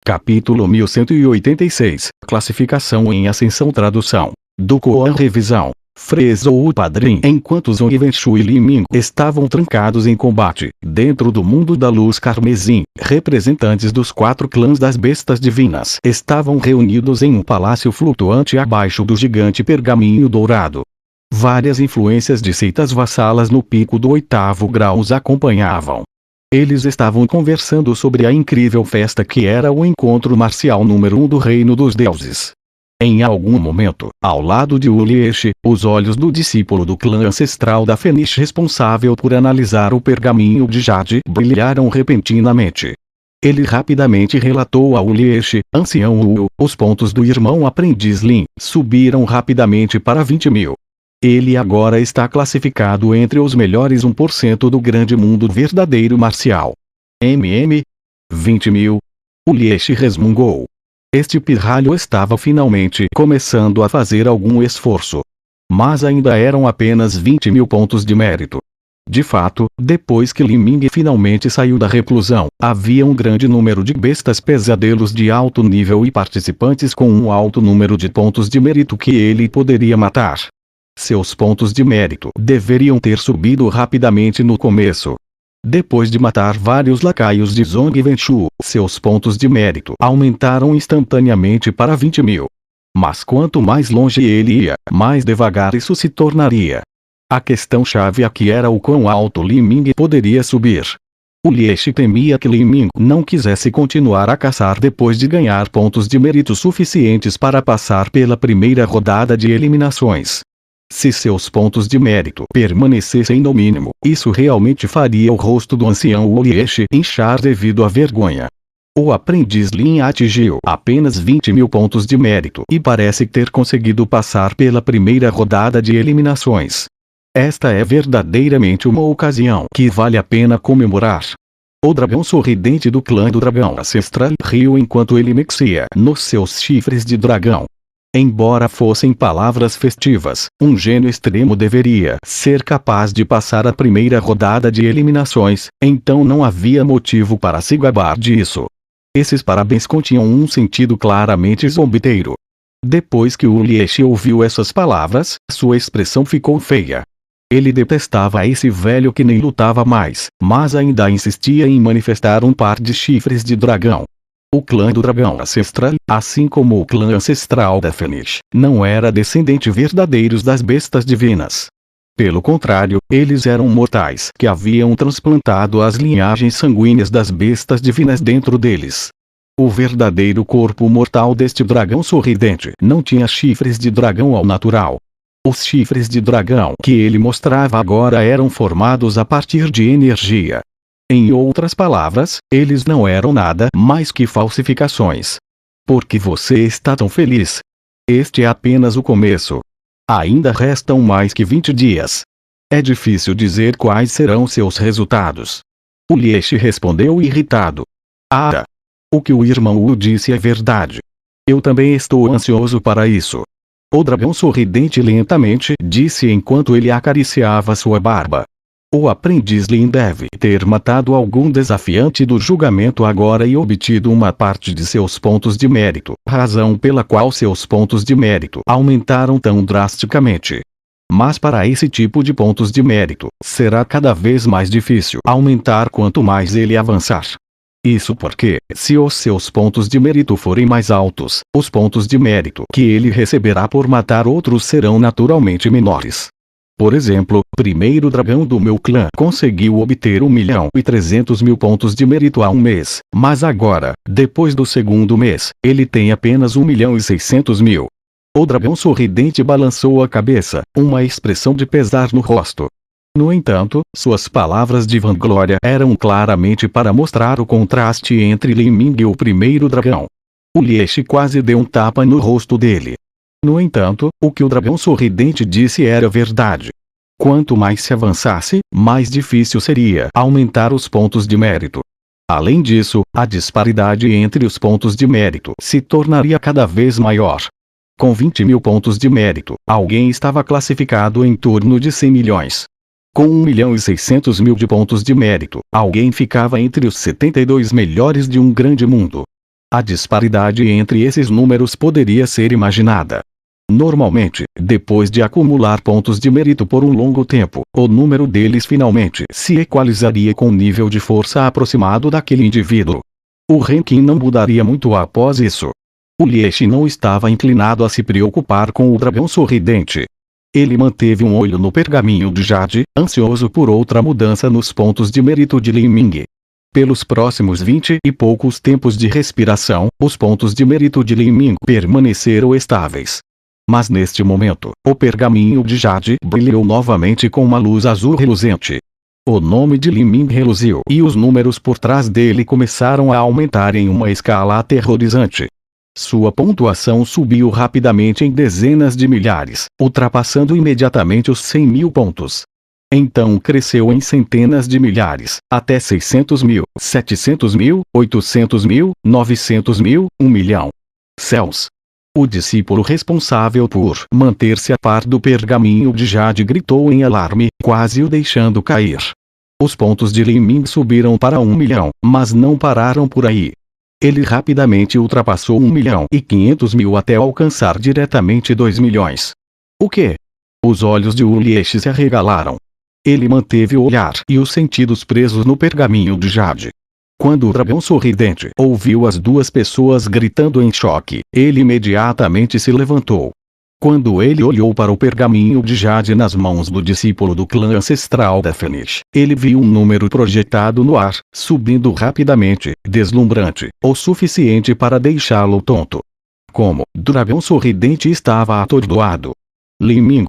Capítulo 1186. Classificação em ascensão. Tradução do Koan. Revisão. Fresou o padrinho. Enquanto Zhong Wenchu e Li Ming estavam trancados em combate, dentro do mundo da luz carmesim, representantes dos 4 clãs das bestas divinas estavam reunidos em um palácio flutuante abaixo do gigante pergaminho dourado. Várias influências de seitas vassalas no pico do 8º grau os acompanhavam. Eles estavam conversando sobre a incrível festa que era o encontro marcial número 1 do reino dos deuses. Em algum momento, ao lado de Uliesh, os olhos do discípulo do clã ancestral da Fenish responsável por analisar o pergaminho de Jade brilharam repentinamente. Ele rapidamente relatou a Uliesh, ancião Wu, os pontos do irmão aprendiz Lin subiram rapidamente para 20.000. Ele agora está classificado entre os melhores 1% do grande mundo verdadeiro marcial. 20.000. Uliesh resmungou. Este pirralho estava finalmente começando a fazer algum esforço. Mas ainda eram apenas 20.000 pontos de mérito. De fato, depois que Li Ming finalmente saiu da reclusão, havia um grande número de bestas pesadelos de alto nível e participantes com um alto número de pontos de mérito que ele poderia matar. Seus pontos de mérito deveriam ter subido rapidamente no começo. Depois de matar vários lacaios de Zhong Wenchu, seus pontos de mérito aumentaram instantaneamente para 20.000. Mas quanto mais longe ele ia, mais devagar isso se tornaria. A questão-chave aqui era o quão alto Li Ming poderia subir. Uliesh temia que Li Ming não quisesse continuar a caçar depois de ganhar pontos de mérito suficientes para passar pela primeira rodada de eliminações. Se seus pontos de mérito permanecessem no mínimo, isso realmente faria o rosto do ancião Uliesh inchar devido à vergonha. O aprendiz Lin atingiu apenas 20.000 pontos de mérito e parece ter conseguido passar pela primeira rodada de eliminações. Esta é verdadeiramente uma ocasião que vale a pena comemorar. O dragão sorridente do clã do dragão ancestral riu enquanto ele mexia nos seus chifres de dragão. Embora fossem palavras festivas, um gênio extremo deveria ser capaz de passar a primeira rodada de eliminações, então não havia motivo para se gabar disso. Esses parabéns continham um sentido claramente zombeteiro. Depois que Uliesh ouviu essas palavras, sua expressão ficou feia. Ele detestava esse velho que nem lutava mais, mas ainda insistia em manifestar um par de chifres de dragão. O clã do dragão ancestral, assim como o clã ancestral da Fenish, não era descendente verdadeiros das bestas divinas. Pelo contrário, eles eram mortais que haviam transplantado as linhagens sanguíneas das bestas divinas dentro deles. O verdadeiro corpo mortal deste dragão sorridente não tinha chifres de dragão ao natural. Os chifres de dragão que ele mostrava agora eram formados a partir de energia. Em outras palavras, eles não eram nada mais que falsificações. Por que você está tão feliz? Este é apenas o começo. Ainda restam mais que 20 dias. É difícil dizer quais serão seus resultados. Uliesh respondeu irritado. Ah! O que o irmão Wu disse é verdade. Eu também estou ansioso para isso. O dragão sorridente lentamente disse enquanto ele acariciava sua barba. O aprendiz Lin deve ter matado algum desafiante do julgamento agora e obtido uma parte de seus pontos de mérito, razão pela qual seus pontos de mérito aumentaram tão drasticamente. Mas para esse tipo de pontos de mérito, será cada vez mais difícil aumentar quanto mais ele avançar. Isso porque, se os seus pontos de mérito forem mais altos, os pontos de mérito que ele receberá por matar outros serão naturalmente menores. Por exemplo, o primeiro dragão do meu clã conseguiu obter 1.300.000 pontos de mérito há um mês, mas agora, depois do segundo mês, ele tem apenas 1.600.000. O dragão sorridente balançou a cabeça, uma expressão de pesar no rosto. No entanto, suas palavras de vanglória eram claramente para mostrar o contraste entre Li Ming e o primeiro dragão. Uliesh quase deu um tapa no rosto dele. No entanto, o que o dragão sorridente disse era verdade. Quanto mais se avançasse, mais difícil seria aumentar os pontos de mérito. Além disso, a disparidade entre os pontos de mérito se tornaria cada vez maior. Com 20.000 pontos de mérito, alguém estava classificado em torno de 100 milhões. Com 1.600.000 de pontos de mérito, alguém ficava entre os 72 melhores de um grande mundo. A disparidade entre esses números poderia ser imaginada. Normalmente, depois de acumular pontos de mérito por um longo tempo, o número deles finalmente se equalizaria com o nível de força aproximado daquele indivíduo. O ranking não mudaria muito após isso. O Lieshi não estava inclinado a se preocupar com o dragão sorridente. Ele manteve um olho no pergaminho de Jade, ansioso por outra mudança nos pontos de mérito de Li Ming. Pelos próximos 20 e poucos tempos de respiração, os pontos de mérito de Li Ming permaneceram estáveis. Mas neste momento, o pergaminho de Jade brilhou novamente com uma luz azul reluzente. O nome de Li Ming reluziu e os números por trás dele começaram a aumentar em uma escala aterrorizante. Sua pontuação subiu rapidamente em dezenas de milhares, ultrapassando imediatamente os 100 mil pontos. Então cresceu em centenas de milhares, até 600 mil, 700 mil, 800 mil, 900 mil, 1 milhão. Céus! O discípulo responsável por manter-se a par do pergaminho de Jade gritou em alarme, quase o deixando cair. Os pontos de Li Ming subiram para 1 milhão, mas não pararam por aí. Ele rapidamente ultrapassou 1 milhão e 500 mil até alcançar diretamente 2 milhões. O quê? Os olhos de Wu Lieshi se arregalaram. Ele manteve o olhar e os sentidos presos no pergaminho de Jade. Quando o dragão sorridente ouviu as duas pessoas gritando em choque, ele imediatamente se levantou. Quando ele olhou para o pergaminho de Jade nas mãos do discípulo do clã ancestral da Fênix, ele viu um número projetado no ar, subindo rapidamente, deslumbrante, o suficiente para deixá-lo tonto. Como o dragão sorridente estava atordoado. Li Ming,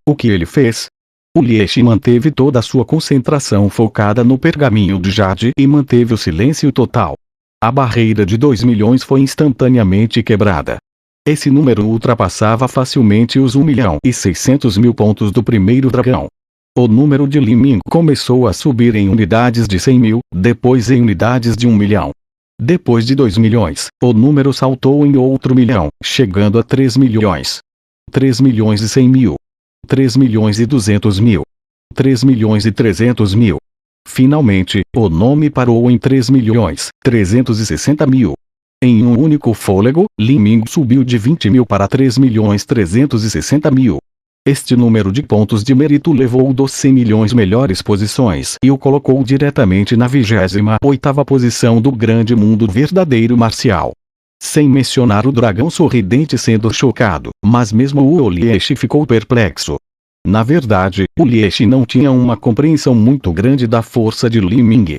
o que ele fez? O Lieshi manteve toda a sua concentração focada no pergaminho de Jade e manteve o silêncio total. A barreira de 2 milhões foi instantaneamente quebrada. Esse número ultrapassava facilmente os 1 milhão e 600 mil pontos do primeiro dragão. O número de Li Ming começou a subir em unidades de 100 mil, depois em unidades de 1 milhão. Depois de 2 milhões, o número saltou em outro milhão, chegando a 3 milhões. 3 milhões e 100 mil. 3 milhões e 200 mil. 3 milhões e 300 mil. Finalmente, o nome parou em 3 milhões, 360 mil. Em um único fôlego, Li Ming subiu de 20 mil para 3 milhões 360 mil. Este número de pontos de mérito levou dos 100 milhões melhores posições e o colocou diretamente na 28ª posição do grande mundo verdadeiro marcial. Sem mencionar o dragão sorridente sendo chocado, mas mesmo o Lieshi ficou perplexo. Na verdade, o Lieshi não tinha uma compreensão muito grande da força de Li Ming.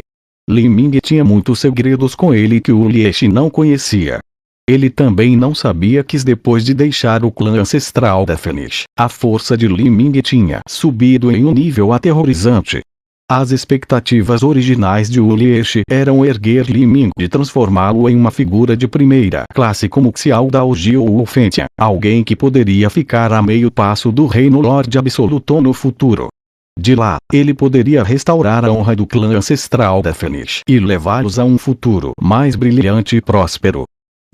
Li Ming tinha muitos segredos com ele que o Lieshi não conhecia. Ele também não sabia que depois de deixar o clã ancestral da Fênix, a força de Li Ming tinha subido em um nível aterrorizante. As expectativas originais de Wu Lieshi eram erguer Li Ming e transformá-lo em uma figura de primeira classe como Xiao Dao Ji ou Wu Fengtian, alguém que poderia ficar a meio passo do reino Lorde Absoluto no futuro. De lá, ele poderia restaurar a honra do clã ancestral da Fênix e levá-los a um futuro mais brilhante e próspero.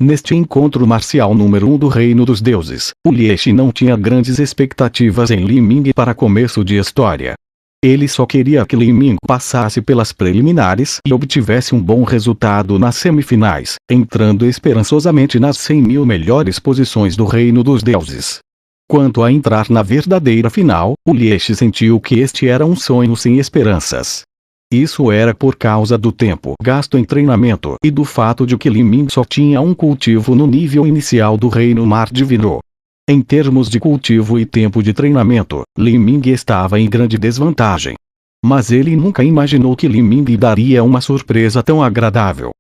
Neste encontro marcial número 1 do Reino dos Deuses, Wu Lieshi não tinha grandes expectativas em Li Ming para começo de história. Ele só queria que Li Ming passasse pelas preliminares e obtivesse um bom resultado nas semifinais, entrando esperançosamente nas 100 mil melhores posições do Reino dos Deuses. Quanto a entrar na verdadeira final, o Lieshi sentiu que este era um sonho sem esperanças. Isso era por causa do tempo gasto em treinamento e do fato de que Li Ming só tinha um cultivo no nível inicial do Reino Mar Divino. Em termos de cultivo e tempo de treinamento, Li Ming estava em grande desvantagem. Mas ele nunca imaginou que Li Ming lhe daria uma surpresa tão agradável.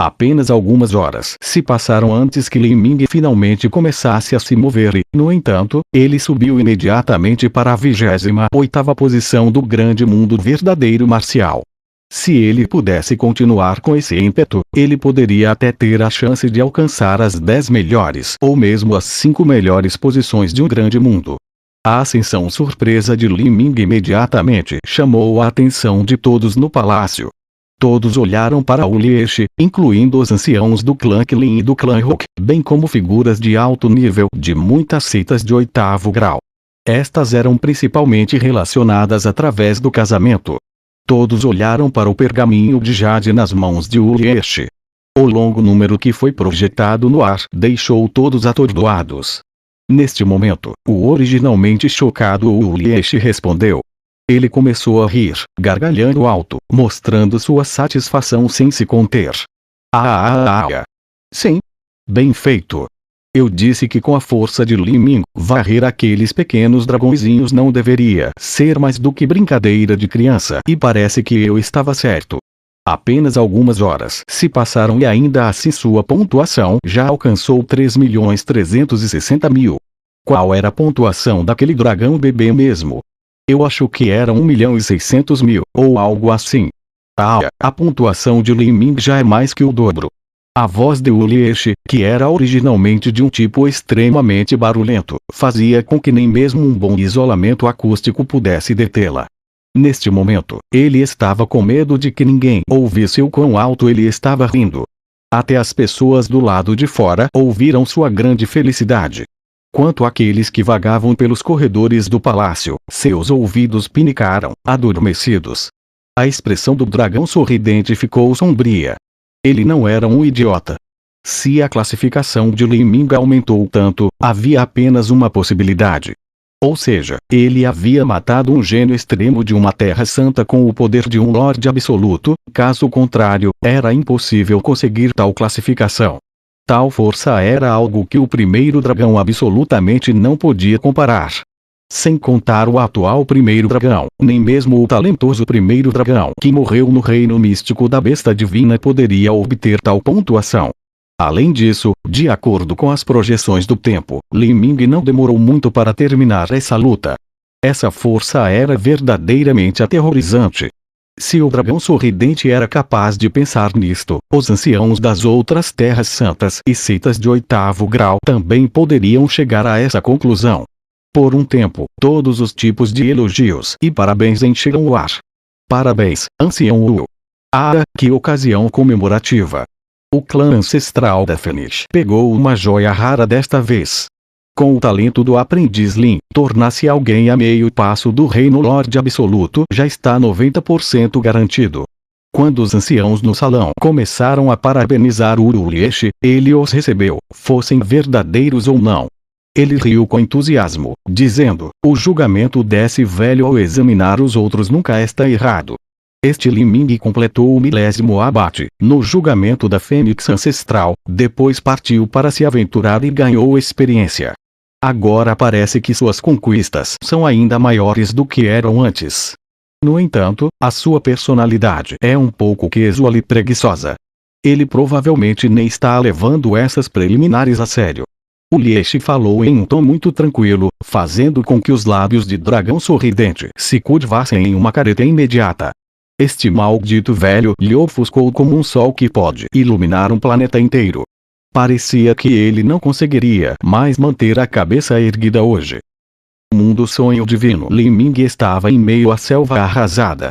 Apenas algumas horas se passaram antes que Li Ming finalmente começasse a se mover e, no entanto, ele subiu imediatamente para a 28ª posição do grande mundo verdadeiro marcial. Se ele pudesse continuar com esse ímpeto, ele poderia até ter a chance de alcançar as 10 melhores ou mesmo as 5 melhores posições de um grande mundo. A ascensão surpresa de Li Ming imediatamente chamou a atenção de todos no palácio. Todos olharam para Wu Lieshi, incluindo os anciãos do clã Qilin e do clã Rock, bem como figuras de alto nível de muitas seitas de 8º grau. Estas eram principalmente relacionadas através do casamento. Todos olharam para o pergaminho de Jade nas mãos de Wu Lieshi. O longo número que foi projetado no ar deixou todos atordoados. Neste momento, o originalmente chocado Ulrich respondeu. Ele começou a rir, gargalhando alto, mostrando sua satisfação sem se conter. Sim. Bem feito. Eu disse que com a força de Li Ming, varrer aqueles pequenos dragõezinhos não deveria ser mais do que brincadeira de criança, e parece que eu estava certo. Apenas algumas horas se passaram e ainda assim sua pontuação já alcançou 3.360.000. Qual era a pontuação daquele dragão bebê mesmo? Eu acho que era 1.600.000, ou algo assim. A pontuação de Li Ming já é mais que o dobro. A voz de Ulrich, que era originalmente de um tipo extremamente barulhento, fazia com que nem mesmo um bom isolamento acústico pudesse detê-la. Neste momento, ele estava com medo de que ninguém ouvisse o quão alto ele estava rindo. Até as pessoas do lado de fora ouviram sua grande felicidade. Quanto àqueles que vagavam pelos corredores do palácio, seus ouvidos pinicaram, adormecidos. A expressão do dragão sorridente ficou sombria. Ele não era um idiota. Se a classificação de Li Ming aumentou tanto, havia apenas uma possibilidade. Ou seja, ele havia matado um gênio extremo de uma terra santa com o poder de um Lorde Absoluto, caso contrário, era impossível conseguir tal classificação. Tal força era algo que o primeiro dragão absolutamente não podia comparar. Sem contar o atual primeiro dragão, nem mesmo o talentoso primeiro dragão que morreu no reino místico da besta divina poderia obter tal pontuação. Além disso, de acordo com as projeções do tempo, Li Ming não demorou muito para terminar essa luta. Essa força era verdadeiramente aterrorizante. Se o dragão sorridente era capaz de pensar nisto, os anciãos das outras terras santas e seitas de 8º grau também poderiam chegar a essa conclusão. Por um tempo, todos os tipos de elogios e parabéns encheram o ar. Parabéns, ancião Wu. Que ocasião comemorativa. O clã ancestral da Fênix pegou uma joia rara desta vez. Com o talento do aprendiz Lin, tornar-se alguém a meio passo do reino Lorde Absoluto já está 90% garantido. Quando os anciãos no salão começaram a parabenizar Ulrich, ele os recebeu, fossem verdadeiros ou não. Ele riu com entusiasmo, dizendo, o julgamento desse velho ao examinar os outros nunca está errado. Este Li Ming completou o 10º abate, no julgamento da Fênix Ancestral, depois partiu para se aventurar e ganhou experiência. Agora parece que suas conquistas são ainda maiores do que eram antes. No entanto, a sua personalidade é um pouco casual e preguiçosa. Ele provavelmente nem está levando essas preliminares a sério. Ulrich falou em um tom muito tranquilo, fazendo com que os lábios de dragão sorridente se curvassem em uma careta imediata. Este maldito velho lhe ofuscou como um sol que pode iluminar um planeta inteiro. Parecia que ele não conseguiria mais manter a cabeça erguida hoje. O mundo sonho divino Li Ming estava em meio à selva arrasada.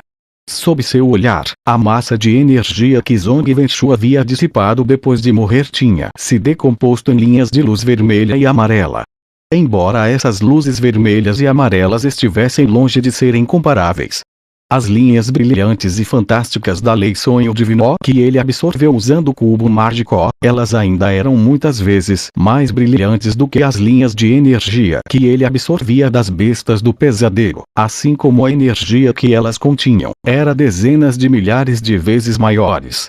Sob seu olhar, a massa de energia que Zhong Wenshu havia dissipado depois de morrer tinha se decomposto em linhas de luz vermelha e amarela. Embora essas luzes vermelhas e amarelas estivessem longe de serem comparáveis, as linhas brilhantes e fantásticas da lei sonho divino que ele absorveu usando o cubo mágico, elas ainda eram muitas vezes mais brilhantes do que as linhas de energia que ele absorvia das bestas do pesadelo, assim como a energia que elas continham, era dezenas de milhares de vezes maiores.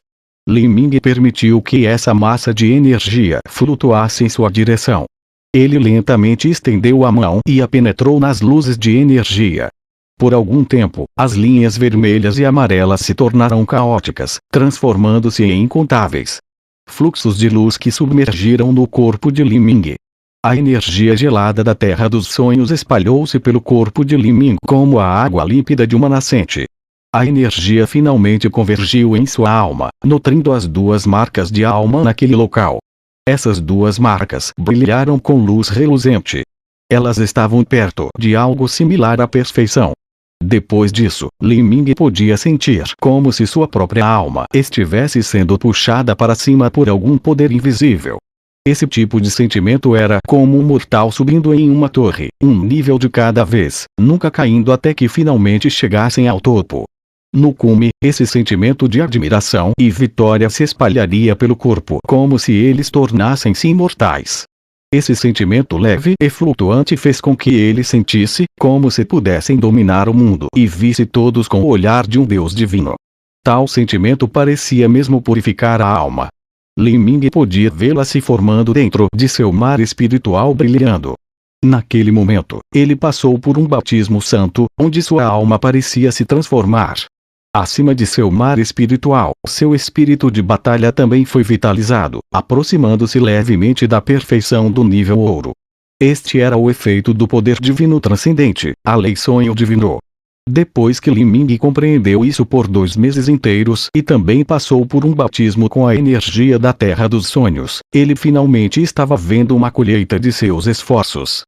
Li Ming permitiu que essa massa de energia flutuasse em sua direção. Ele lentamente estendeu a mão e a penetrou nas luzes de energia. Por algum tempo, as linhas vermelhas e amarelas se tornaram caóticas, transformando-se em incontáveis fluxos de luz que submergiram no corpo de Li Ming. A energia gelada da Terra dos Sonhos espalhou-se pelo corpo de Li Ming como a água límpida de uma nascente. A energia finalmente convergiu em sua alma, nutrindo as duas marcas de alma naquele local. Essas duas marcas brilharam com luz reluzente. Elas estavam perto de algo similar à perfeição. Depois disso, Li Ming podia sentir como se sua própria alma estivesse sendo puxada para cima por algum poder invisível. Esse tipo de sentimento era como um mortal subindo em uma torre, um nível de cada vez, nunca caindo até que finalmente chegassem ao topo. No cume, esse sentimento de admiração e vitória se espalharia pelo corpo como se eles tornassem-se imortais. Esse sentimento leve e flutuante fez com que ele sentisse como se pudessem dominar o mundo e visse todos com o olhar de um Deus divino. Tal sentimento parecia mesmo purificar a alma. Li Ming podia vê-la se formando dentro de seu mar espiritual brilhando. Naquele momento, ele passou por um batismo santo, onde sua alma parecia se transformar. Acima de seu mar espiritual, seu espírito de batalha também foi vitalizado, aproximando-se levemente da perfeição do nível ouro. Este era o efeito do poder divino transcendente, a lei sonho divino. Depois que Li Ming compreendeu isso por 2 meses inteiros e também passou por um batismo com a energia da Terra dos Sonhos, ele finalmente estava vendo uma colheita de seus esforços.